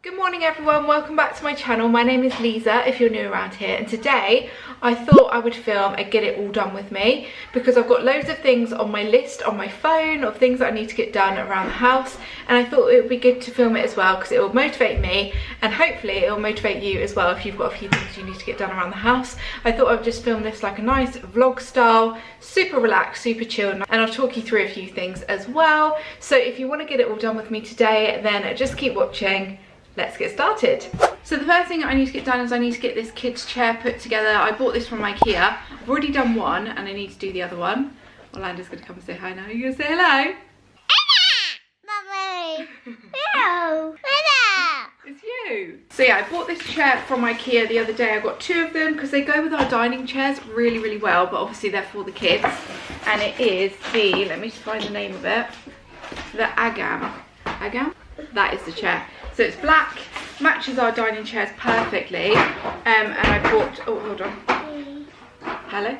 Good morning everyone, welcome back to my channel. My name is Liza if you're new around here, and today I thought I would film a get it all done with me because I've got loads of things on my list on my phone of things that I need to get done around the house, and I thought it would be good to film it as well because it will motivate me and hopefully it will motivate you as well if you've got a few things you need to get done around the house. I thought I would just film this like a nice vlog style, super relaxed, super chilled, and I'll talk you through a few things as well. So if you want to get it all done with me today, then just keep watching. Let's get started. So the first thing I need to get done is I need to get this kids chair put together. I bought this from Ikea. I've already done one and I need to do the other one. Orlando's gonna come and say hi now. You gonna say hello? Mommy. Hello. Hello. It's you. So yeah, I bought this chair from Ikea the other day. I got two of them because they go with our dining chairs really, really well, but obviously they're for the kids. And it is the, let me just find the name of it, the Agam. Agam? That is the chair. So it's black, matches our dining chairs perfectly, and I bought, oh hold on, hello?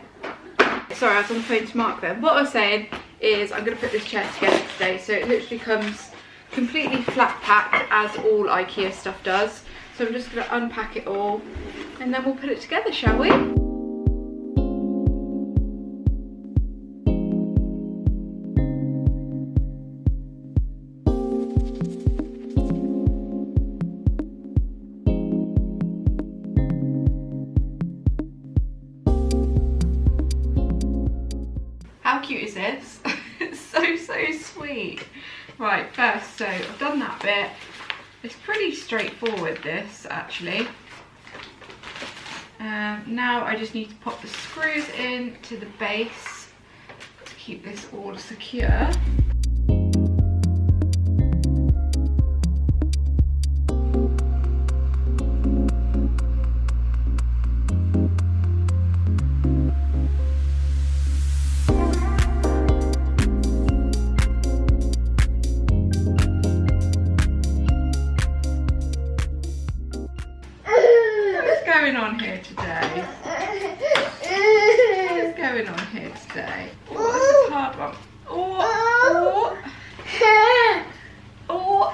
Sorry, I was on the phone to Mark then. What I was saying is I'm going to put this chair together today, so it literally comes completely flat packed as all Ikea stuff does. So I'm just going to unpack it all and then we'll put it together, shall we? How cute is this? It's so sweet. Right, first, so I've done that bit. It's pretty straightforward, this actually. Now I just need to pop the screws in to the base to keep this all secure. On here today? What is going on here today? Oh, this is a hard one. Oh, oh, oh.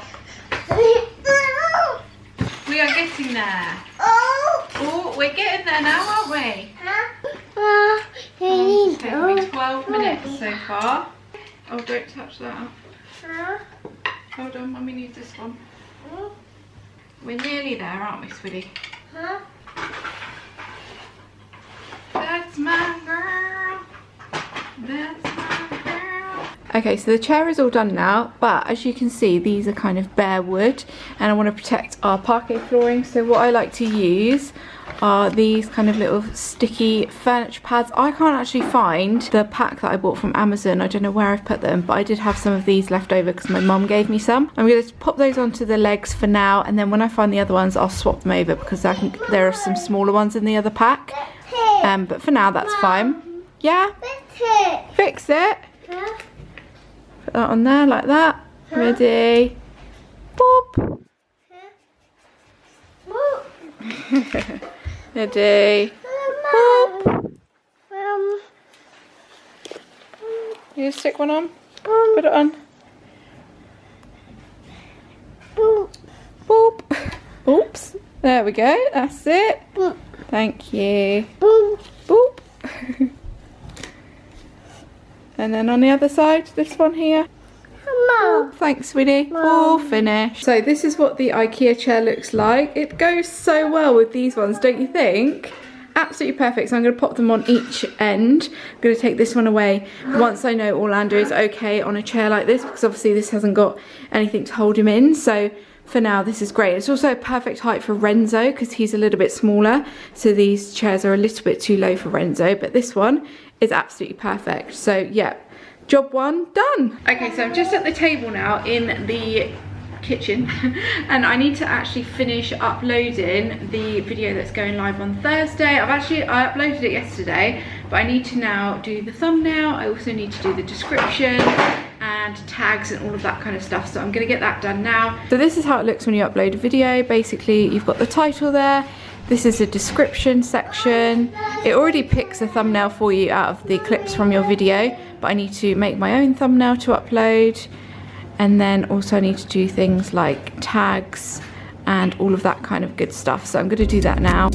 We are getting there. Oh, we're getting there now, aren't we? It's taken me 12 minutes so far. Oh, don't touch that. Hold on, Mummy needs this one. We're nearly there, aren't we, sweetie? That's my girl. That's my girl. Okay, so the chair is all done now, but as you can see, these are kind of bare wood, and I want to protect our parquet flooring. So what I like to use are these kind of little sticky furniture pads. I can't actually find the pack that I bought from Amazon. I don't know where I've put them, but I did have some of these left over because my mum gave me some. I'm going to pop those onto the legs for now, and then when I find the other ones I'll swap them over because I think there are some smaller ones in the other pack. But for now that's fine. Yeah? Fix it. Put that on there like that. Ready? Boop. Ready? Boop. You stick one on? Put it on. Boop. Oops. There we go. That's it. Thank you. Boop. And then on the other side, this one here. Oh, thanks, sweetie. All finished. So this is what the Ikea chair looks like. It goes so well with these ones, don't you think? Absolutely perfect. So I'm going to pop them on each end. I'm going to take this one away once I know Orlando is okay on a chair like this, because obviously this hasn't got anything to hold him in. So for now this is great. It's also a perfect height for Renzo because he's a little bit smaller, so these chairs are a little bit too low for Renzo, but this one is absolutely perfect. So yeah, job one done. Okay, so I'm just at the table now in the kitchen and I need to actually finish uploading the video that's going live on Thursday. I uploaded it yesterday, but I need to now do the thumbnail. I also need to do the description and tags and all of that kind of stuff, so I'm going to get that done now. So this is how it looks when you upload a video. Basically you've got the title there, this is a description section. It already picks a thumbnail for you out of the clips from your video, but I need to make my own thumbnail to upload. And then also I need to do things like tags and all of that kind of good stuff. So I'm going to do that now.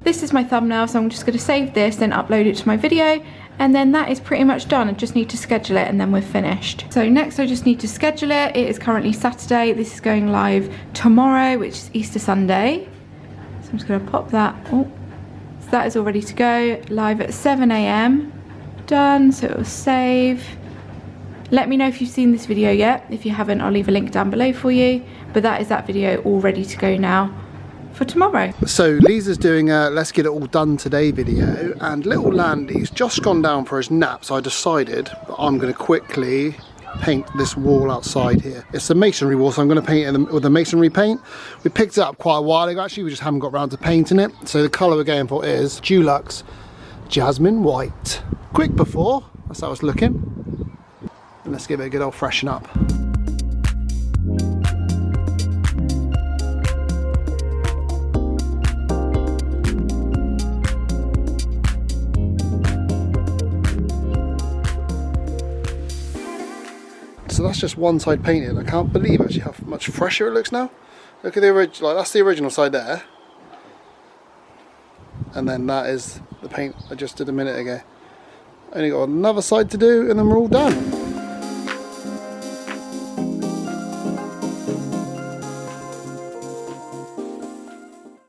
This is my thumbnail, so I'm just going to save this, then upload it to my video, and then that is pretty much done. I just need to schedule it and then we're finished. So next I just need to schedule it. It is currently Saturday. This is going live tomorrow, which is Easter Sunday. So I'm just going to pop that. Oh, so that is all ready to go. Live at 7 AM. Done, so it will save. Let me know if you've seen this video yet. If you haven't, I'll leave a link down below for you. But that is that video all ready to go now for tomorrow. So Liza's doing a let's get it all done today video, and little Landy's just gone down for his nap, so I decided that I'm going to quickly paint this wall outside here. It's a masonry wall, so I'm going to paint it with the masonry paint. We picked it up quite a while ago actually, we just haven't got around to painting it. So the colour we're going for is Dulux Jasmine White. Quick before, that's how it's looking. And let's give it a good old freshen up. So that's just one side painted. I can't believe actually how much fresher it looks now. Look at the original, like that's the original side there. And then that is the paint I just did a minute ago. Only got another side to do and then we're all done.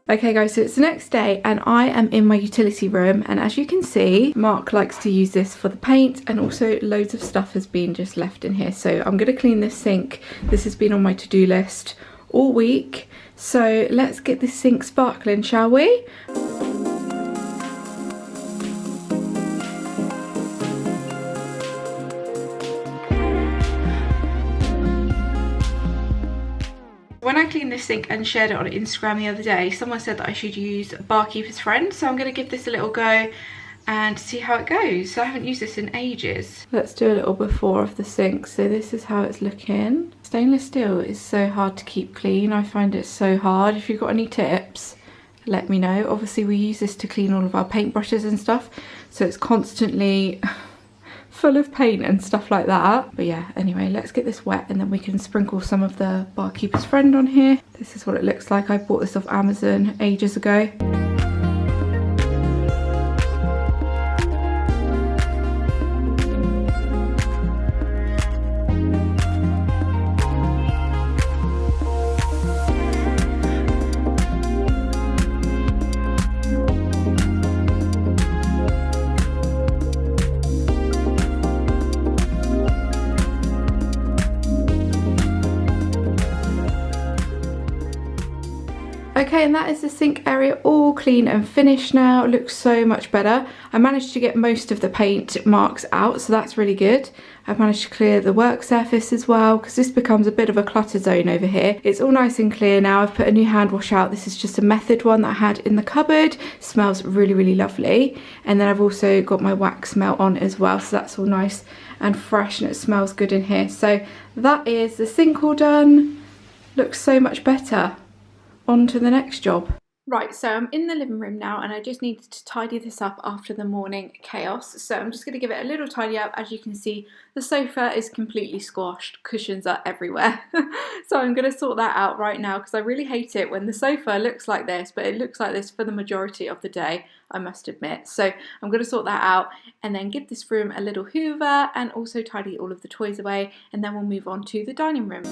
Okay guys, so it's the next day and I am in my utility room, and as you can see, Mark likes to use this for the paint, and also loads of stuff has been just left in here. So I'm going to clean this sink. This has been on my to-do list all week. So let's get this sink sparkling, shall we? When I cleaned this sink and shared it on Instagram the other day, someone said that I should use Barkeeper's Friend, so I'm going to give this a little go and see how it goes. So I haven't used this in ages. Let's do a little before of the sink. So this is how it's looking. Stainless steel is so hard to keep clean. I find it so hard. If you've got any tips, let me know. Obviously we use this to clean all of our paintbrushes and stuff, so it's constantly full of paint and stuff like that. But yeah, anyway, let's get this wet and then we can sprinkle some of the Barkeeper's Friend on here. This is what it looks like. I bought this off Amazon ages ago. Okay, and that is the sink area all clean and finished now. It looks so much better. I managed to get most of the paint marks out, so that's really good. I've managed to clear the work surface as well, because this becomes a bit of a clutter zone over here. It's all nice and clear now. I've put a new hand wash out. This is just a Method one that I had in the cupboard. Smells really, really lovely. And then I've also got my wax melt on as well, so that's all nice and fresh and it smells good in here. So that is the sink all done. Looks so much better. On to the next job. Right, so I'm in the living room now and I just needed to tidy this up after the morning chaos. So I'm just going to give it a little tidy up. As you can see, the sofa is completely squashed. Cushions are everywhere. So I'm going to sort that out right now, because I really hate it when the sofa looks like this, but it looks like this for the majority of the day, I must admit. So I'm going to sort that out and then give this room a little hoover and also tidy all of the toys away, and then we'll move on to the dining room.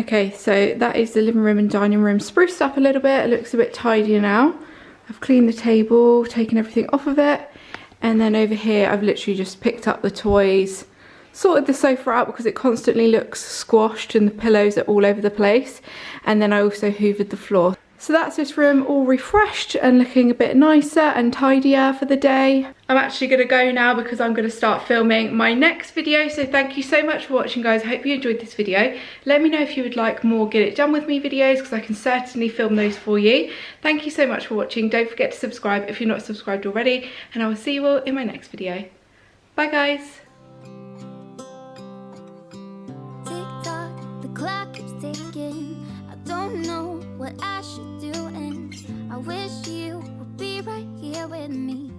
Okay, so that is the living room and dining room spruced up a little bit. It looks a bit tidier now. I've cleaned the table, taken everything off of it. And then over here, I've literally just picked up the toys, sorted the sofa out because it constantly looks squashed and the pillows are all over the place. And then I also hoovered the floor. So that's this room all refreshed and looking a bit nicer and tidier for the day. I'm actually going to go now because I'm going to start filming my next video. So thank you so much for watching, guys. I hope you enjoyed this video. Let me know if you would like more Get It Done With Me videos because I can certainly film those for you. Thank you so much for watching. Don't forget to subscribe if you're not subscribed already. And I will see you all in my next video. Bye, guys. The clock keeps ticking. I don't know what I should do, and I wish you would be right here with me.